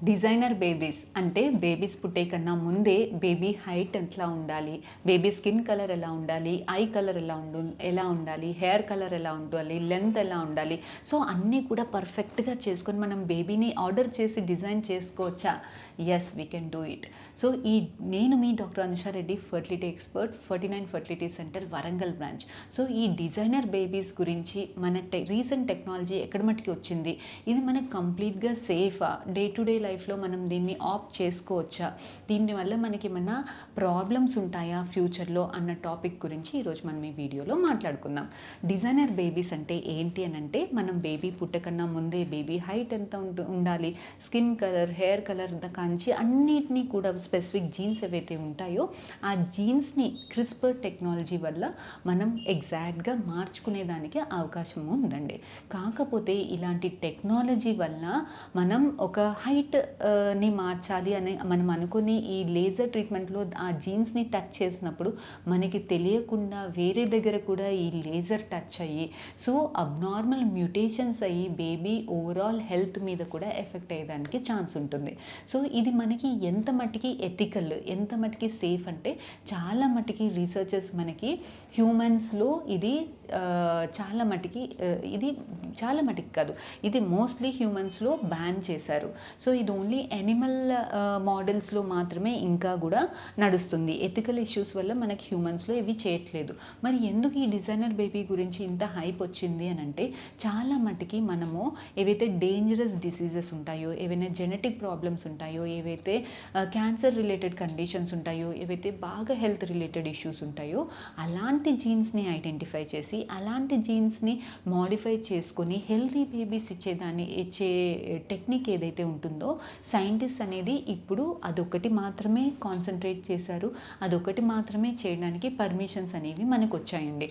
Designer babies అంటే babies పుట్టే కన్నా ముందే బేబీ హైట్ ఎట్లా ఉండాలి, బేబీ స్కిన్ కలర్ ఎలా ఉండాలి, ఐ కలర్ ఎలా ఉండాలి, హెయిర్ కలర్ ఎలా ఉండాలి, లెంత్ ఎలా ఉండాలి, సో అన్నీ కూడా పర్ఫెక్ట్గా చేసుకొని మనం బేబీని ఆర్డర్ చేసి డిజైన్ చేసుకోవచ్చా? Yes, we can do it. So నేను మీ doctor Anusha Reddy, fertility expert, 49 fertility centre, Warangal branch. So ఈ డిజైనర్ బేబీస్ గురించి మన రీసెంట్ టెక్నాలజీ ఎక్కడ మట్టుకి వచ్చింది, ఇది మనకు కంప్లీట్గా సేఫా, డే టు డే లైఫ్లో మనం దీన్ని ఆప్ట్ చేసుకోవచ్చా, దీనివల్ల మనకి ఏమన్నా ప్రాబ్లమ్స్ ఉంటాయా ఫ్యూచర్లో అన్న టాపిక్ గురించి ఈరోజు మనం ఈ వీడియోలో మాట్లాడుకుందాం. డిజైనర్ బేబీస్ అంటే ఏంటి అని అంటే, మనం బేబీ పుట్టకన్నా ముందే బేబీ హైట్ ఎంత ఉండాలి, స్కిన్ కలర్, హెయిర్ కలర్ కాంచి అన్నిటినీ కూడా స్పెసిఫిక్ జీన్స్ ఏవైతే ఉంటాయో ఆ జీన్స్ని క్రిస్పర్ టెక్నాలజీ వల్ల మనం ఎగ్జాక్ట్గా మార్చుకునేదానికి అవకాశం ఉందండి. కాకపోతే ఇలాంటి టెక్నాలజీ వల్ల మనం ఒక హైట్ని మార్చాలి అని మనం అనుకుని ఈ లేజర్ ట్రీట్మెంట్లో ఆ జీన్స్ని టచ్ చేసినప్పుడు మనకి తెలియకుండా వేరే దగ్గర కూడా ఈ లేజర్ టచ్ అయ్యి, సో అబ్నార్మల్ మ్యూటేషన్స్ అయ్యి బేబీ ఓవరాల్ హెల్త్ మీద కూడా ఎఫెక్ట్ అయ్యేదానికి ఛాన్స్ ఉంటుంది. సో ఇది మనకి ఎంత మట్టికి ఎథికల్, ఎంత మట్టికి సేఫ్ అంటే, చాలా మట్టికి రీసెర్చర్స్ మనకి హ్యూమన్స్లో ఇది చాలా మట్టికి కాదు, ఇది మోస్ట్లీ హ్యూమన్స్లో బ్యాన్ చేశారు. సో ఇది ఓన్లీ ఎనిమల్ మోడల్స్లో మాత్రమే ఇంకా కూడా నడుస్తుంది. ఎథికల్ ఇష్యూస్ వల్ల మనకి హ్యూమన్స్లో ఇవి చేయట్లేదు. మరి ఎందుకు ఈ డిజైనర్ బేబీ గురించి ఇంత హైప్ వచ్చింది అని అంటే, చాలా మట్టికి మనము ఏవైతే డేంజరస్ డిసీజెస్ ఉంటాయో, ఏవైనా జెనెటిక్ ప్రాబ్లమ్స్ ఉంటాయో, ఏవైతే క్యాన్సర్ రిలేటెడ్ కండిషన్స్ ఉంటాయో, ఏవైతే బాగా హెల్త్ రిలేటెడ్ ఇష్యూస్ ఉంటాయో అలాంటి జీన్స్ని ఐడెంటిఫై చేసి అలాంటి జీన్స్ని మాడిఫై చేసుకొని హెల్తీ బేబీస్ ఇచ్చే టెక్నిక్ ఏదైతే ఉంటుందో, సైంటిస్ట్ అనేది ఇప్పుడు అదొకటి మాత్రమే కాన్సన్ట్రేట్ చేశారు, అదొకటి మాత్రమే చేయడానికి పర్మిషన్స్ అనేవి మనకు వచ్చాయండి.